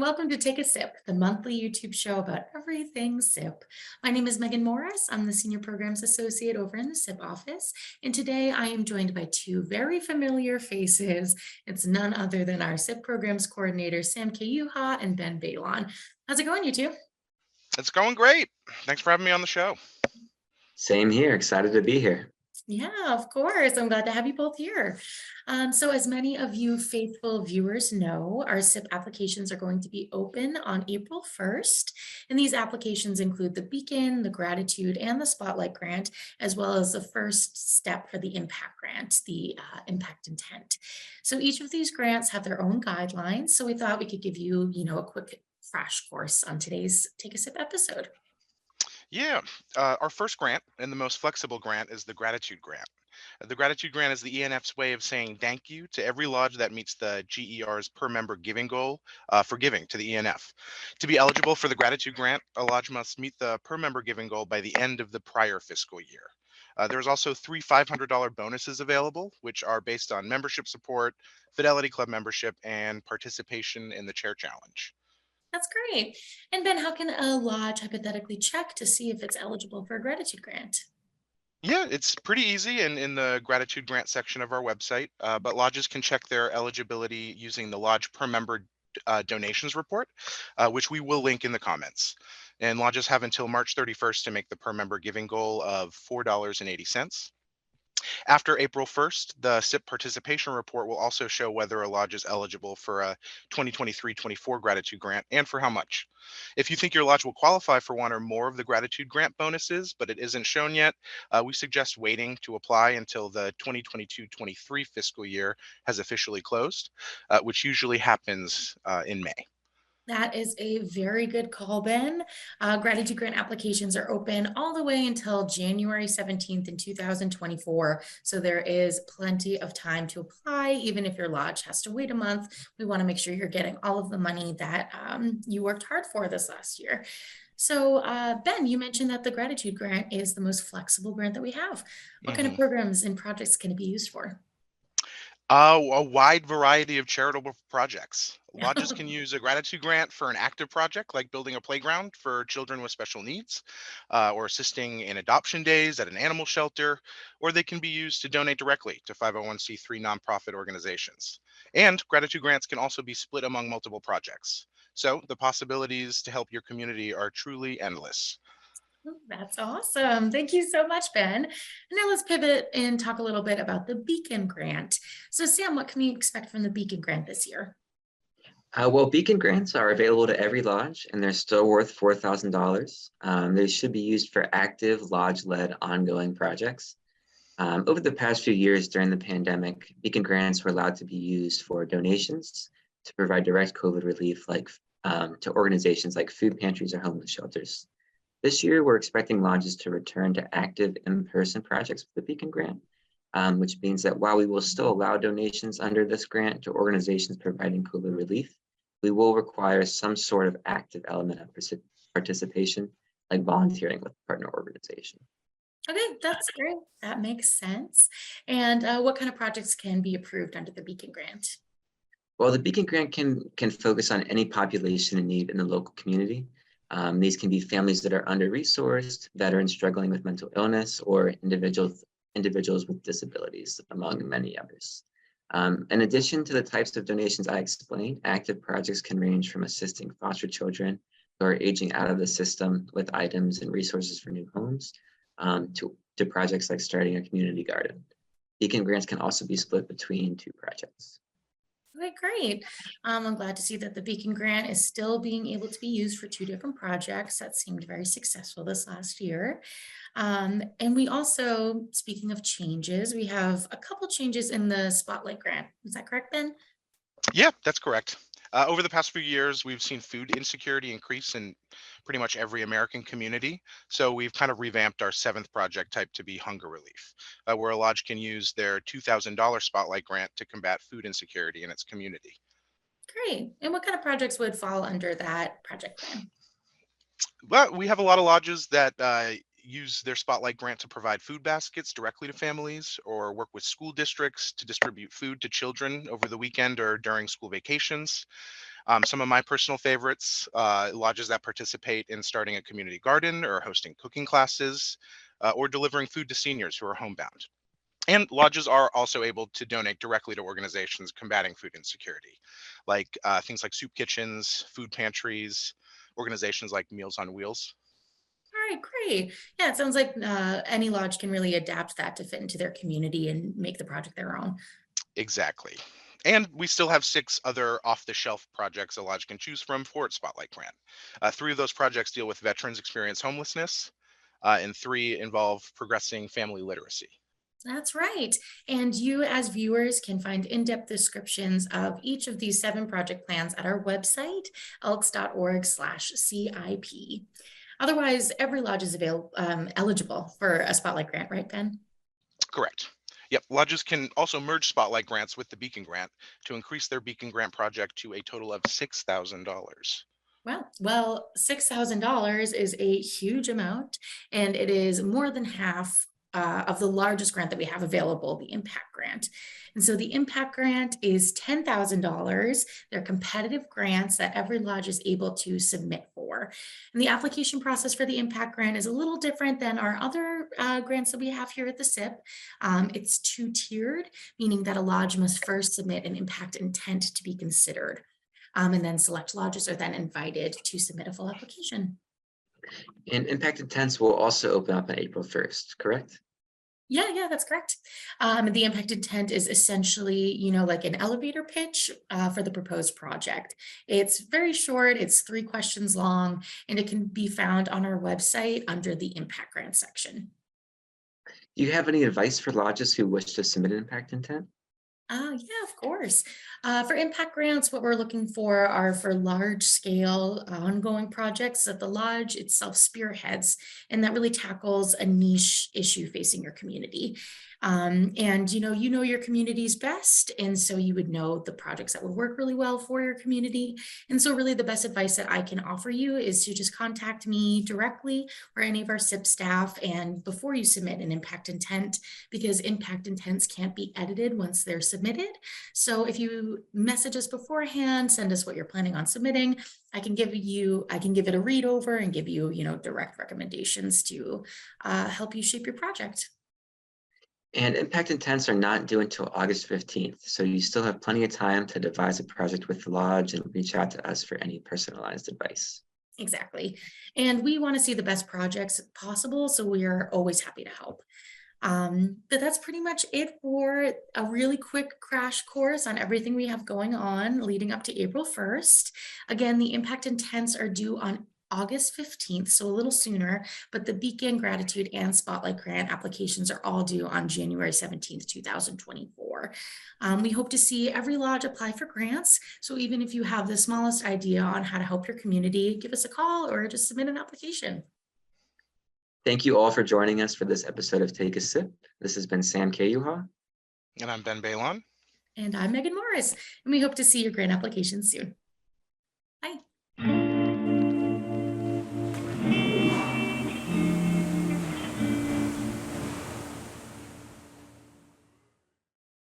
and welcome to Take a Sip, the monthly YouTube show about everything SIP. My name is Meaghan Morris. I'm the Senior Programs Associate over in the SIP office, and today I am joined by two very familiar faces. It's none other than our SIP Programs Coordinator, Sam Kayuha and Ben Baylon. How's it going, you two? It's going great. Thanks for having me on the show. Same here. Excited to be here. Yeah, of course. I'm glad to have you both here. So, as many of you faithful viewers know, our SIP applications are going to be open on April 1st. And these applications include the Beacon, the Gratitude, and the Spotlight Grant, as well as the first step for the Impact Grant, the Impact Intent. So, each of these grants have their own guidelines. So, we thought we could give you, a quick crash course on today's Take a Sip episode. Yeah, our first grant and the most flexible grant is the Gratitude Grant. The Gratitude Grant is the ENF's way of saying thank you to every lodge that meets the GER's per member giving goal for giving to the ENF. To be eligible for the Gratitude Grant, a lodge must meet the per member giving goal by the end of the prior fiscal year. There's also three $500 bonuses available, which are based on membership support, Fidelity Club membership, and participation in the Chair Challenge. That's great. And Ben, how can a lodge hypothetically check to see if it's eligible for a gratitude grant? Yeah, it's pretty easy in the gratitude grant section of our website, but lodges can check their eligibility using the lodge per member donations report, which we will link in the comments. And lodges have until March 31st to make the per member giving goal of $4.80. After April 1st, the SIP participation report will also show whether a lodge is eligible for a 2023-24 gratitude grant and for how much. If you think your lodge will qualify for one or more of the gratitude grant bonuses, but it isn't shown yet, we suggest waiting to apply until the 2022-23 fiscal year has officially closed, which usually happens in May. That is a very good call, Ben. Gratitude grant applications are open all the way until January 17th in 2024. So there is plenty of time to apply, even if your lodge has to wait a month. We want to make sure you're getting all of the money that you worked hard for this last year. So, Ben, you mentioned that the gratitude grant is the most flexible grant that we have. What kind of Mhm. programs and projects can it be used for? A wide variety of charitable projects. Lodges can use a gratitude grant for an active project like building a playground for children with special needs, or assisting in adoption days at an animal shelter, or they can be used to donate directly to 501c3 nonprofit organizations. And gratitude grants can also be split among multiple projects. So the possibilities to help your community are truly endless. That's awesome. Thank you so much, Ben. Now let's pivot and talk a little bit about the Beacon Grant. So, Sam, what can we expect from the Beacon Grant this year? Well, Beacon grants are available to every lodge, and they're still worth $4,000. They should be used for active lodge-led ongoing projects. Over the past few years during the pandemic, Beacon grants were allowed to be used for donations to provide direct COVID relief, like to organizations like food pantries or homeless shelters. This year, we're expecting lodges to return to active in-person projects with the Beacon grant, which means that while we will still allow donations under this grant to organizations providing COVID relief, we will require some sort of active element of participation, like volunteering with a partner organization. Okay, that's great. That makes sense. And what kind of projects can be approved under the Beacon Grant? Well, the Beacon grant can focus on any population in need in the local community. These can be families that are under-resourced, veterans struggling with mental illness, or individuals with disabilities, among many others. In addition to the types of donations I explained, active projects can range from assisting foster children who are aging out of the system with items and resources for new homes, to projects like starting a community garden. Beacon grants can also be split between two projects. Okay, great. I'm glad to see that the Beacon Grant is still being able to be used for two different projects. That seemed very successful this last year. And we also, speaking of changes, we have a couple changes in the Spotlight Grant. Is that correct, Ben? Yeah, that's correct. Over the past few years, we've seen food insecurity increase in pretty much every American community. So we've kind of revamped our seventh project type to be hunger relief, where a lodge can use their $2,000 spotlight grant to combat food insecurity in its community. Great. And what kind of projects would fall under that project plan? But we have a lot of lodges that use their spotlight grant to provide food baskets directly to families or work with school districts to distribute food to children over the weekend or during school vacations. Some of my personal favorites, lodges that participate in starting a community garden or hosting cooking classes, or delivering food to seniors who are homebound. And lodges are also able to donate directly to organizations combating food insecurity, like things like soup kitchens, food pantries, organizations like Meals on Wheels. All right, great. Yeah, it sounds like any lodge can really adapt that to fit into their community and make the project their own. Exactly. And we still have 6 other off-the-shelf projects a lodge can choose from for its Spotlight grant. 3 of those projects deal with veterans experience homelessness, and 3 involve progressing family literacy. That's right. And you, as viewers, can find in-depth descriptions of each of these 7 project plans at our website, elks.org/CIP. Otherwise, every lodge is eligible for a Spotlight grant, right, Ben? Correct. Yep, lodges can also merge Spotlight grants with the Beacon grant to increase their Beacon grant project to a total of $6,000. Well, $6,000 is a huge amount, and it is more than half of the largest grant that we have available, the Impact Grant. And so the Impact Grant is $10,000. They're competitive grants that every lodge is able to submit for. And the application process for the Impact Grant is a little different than our other grants that we have here at the CIP. It's 2-tiered, meaning that a lodge must first submit an impact intent to be considered. And then select lodges are then invited to submit a full application. And Impact Intents will also open up on April 1st, correct? Yeah, that's correct. The impact intent is essentially, like an elevator pitch for the proposed project. It's very short, it's 3 questions long, and it can be found on our website under the Impact Grant section. Do you have any advice for lodges who wish to submit an Impact Intent? Yeah, of course. For impact grants, what we're looking for are for large scale ongoing projects that the lodge itself spearheads and that really tackles a niche issue facing your community. And you know your community's best, and so you would know the projects that would work really well for your community. And so really the best advice that I can offer you is to just contact me directly or any of our CIP staff and before you submit an impact intent, because impact intents can't be edited once they're submitted. So if you message us beforehand, send us what you're planning on submitting, I can give it a read over and give you, direct recommendations to help you shape your project. And Impact Intents are not due until August 15th, so you still have plenty of time to devise a project with the lodge and reach out to us for any personalized advice. Exactly. And we want to see the best projects possible, so we are always happy to help. But that's pretty much it for a really quick crash course on everything we have going on leading up to April 1st. Again, the impact intents are due on August 15th, so a little sooner, but the Beacon, Gratitude, and Spotlight grant applications are all due on January 17th, 2024. We hope to see every lodge apply for grants, so even if you have the smallest idea on how to help your community, give us a call or just submit an application. Thank you all for joining us for this episode of Take a Sip. This has been Sam Kayuha. And I'm Ben Baylon. And I'm Meaghan Morris, and we hope to see your grant application soon.